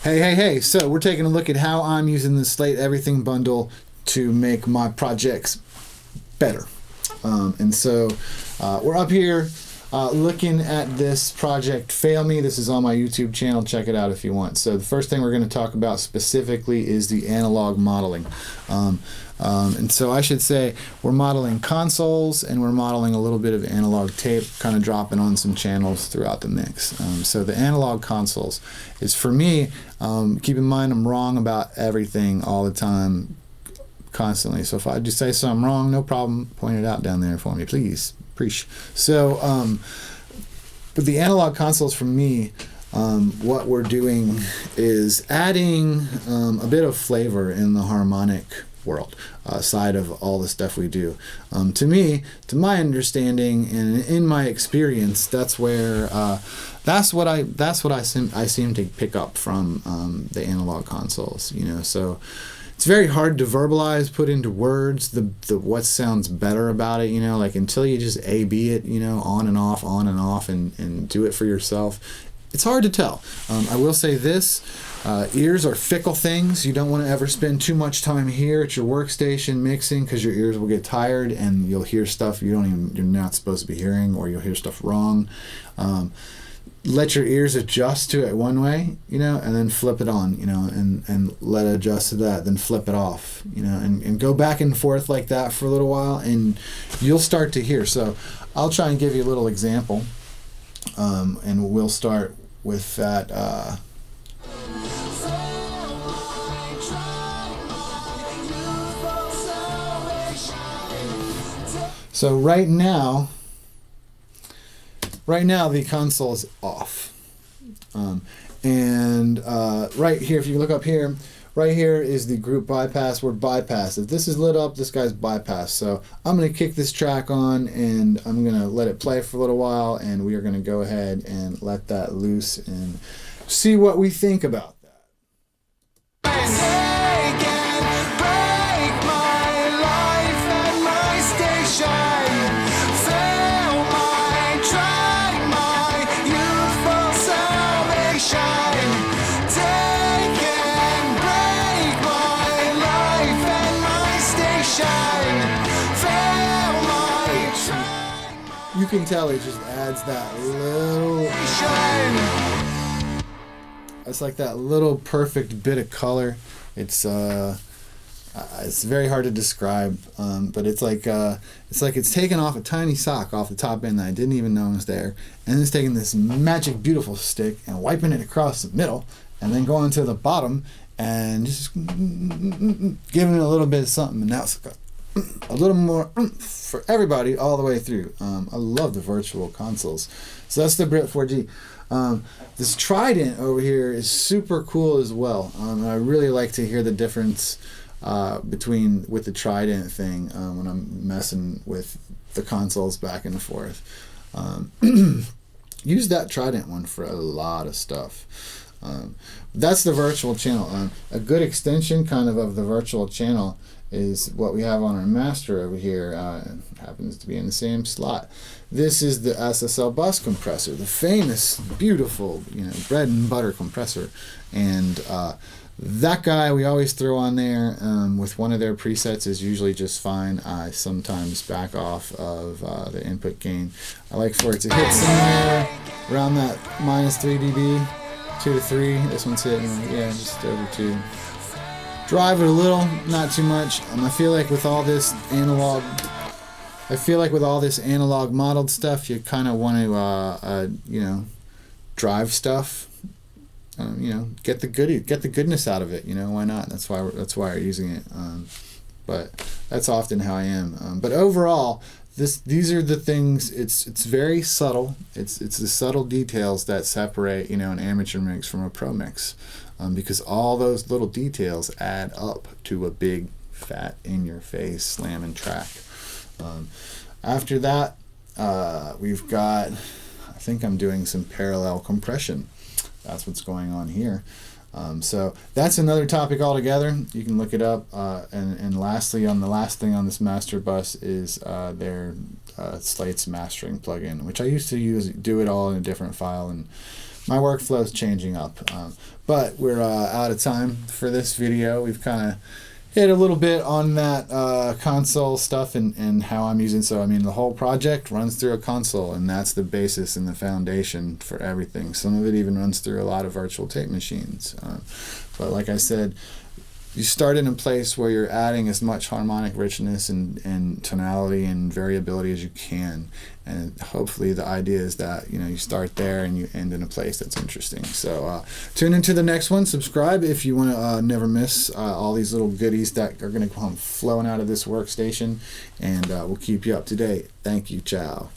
Hey. So we're taking a look at how I'm using the Slate Everything bundle to make my projects better. We're up here looking at this project, Fail Me. This is on my YouTube channel. Check it out if you want. So the first thing we're going to talk about specifically is the analog modeling. And so I should say we're modeling consoles and we're modeling a little bit of analog tape, kind of dropping on some channels throughout the mix. So the analog consoles is, for me, keep in mind I'm wrong about everything all the time, constantly. So if I just say something wrong, no problem, point it out down there for me, please. Preach. So, but the analog consoles for me, what we're doing is adding a bit of flavor in the harmonic world side of all the stuff we do. To me, to my understanding and in my experience, that's where that's what I seem to pick up from the analog consoles. So it's very hard to verbalize, put into words the what sounds better about it. Like until you just A/B it, on and off, and do it for yourself. It's hard to tell. I will say this. Ears are fickle things. You don't want to ever spend too much time here at your workstation mixing, because your ears will get tired and you'll hear stuff you're not supposed to be hearing, or you'll hear stuff wrong. Let your ears adjust to it one way, and then flip it on, and let it adjust to that, then flip it off, and go back and forth like that for a little while, and you'll start to hear. So I'll try and give you a little example, and we'll start with that. So right now the console is off. Right here, if you look up here, right here is the group bypass. We're bypassed. If this is lit up, this guy's bypassed. So I'm going to kick this track on and I'm going to let it play for a little while, and we are going to go ahead and let that loose and see what we think about that. You can tell it just adds that little, it's like that little perfect bit of color. It's very hard to describe, but it's like it's taken off a tiny sock off the top end that I didn't even know was there, and it's taking this magic beautiful stick and wiping it across the middle, and then going to the bottom and just giving it a little bit of something, and now it's like a little more for everybody all the way through. I love the virtual consoles. So that's the Brit 4G. This Trident over here is super cool as well. I really like to hear the difference with the Trident thing when I'm messing with the consoles back and forth. Use that Trident one for a lot of stuff. That's the virtual channel. A good extension kind of the virtual channel is what we have on our master over here. Happens to be in the same slot. This is the SSL bus compressor, the famous, beautiful, bread and butter compressor. And that guy we always throw on there with one of their presets is usually just fine. I sometimes back off of the input gain. I like for it to hit somewhere around that -3 dB, 2 to 3. This one's hitting, just over 2. Drive it a little, not too much. I feel like with all this analog modeled stuff, you kind of want to, drive stuff. Get the goodness out of it. Why not? That's why we're using it. But that's often how I am. But overall, these are the things. It's very subtle. It's the subtle details that separate an amateur mix from a pro mix. Because all those little details add up to a big, fat, in-your-face slamming track. After that, we've got, I think I'm doing some parallel compression. That's what's going on here. So that's another topic altogether. You can look it up. And lastly, the last thing on this master bus is their Slate's mastering plugin, which I used to do it all in a different file, and my workflow is changing up. But we're out of time for this video. We've kind of hit a little bit on that console stuff and how I'm using. So I mean, the whole project runs through a console, and that's the basis and the foundation for everything. Some of it even runs through a lot of virtual tape machines. But like I said, you start in a place where you're adding as much harmonic richness and tonality and variability as you can, and hopefully the idea is that you start there and you end in a place that's interesting. So tune into the next one. Subscribe if you want to never miss all these little goodies that are going to come flowing out of this workstation, and we'll keep you up to date. Thank you. Ciao.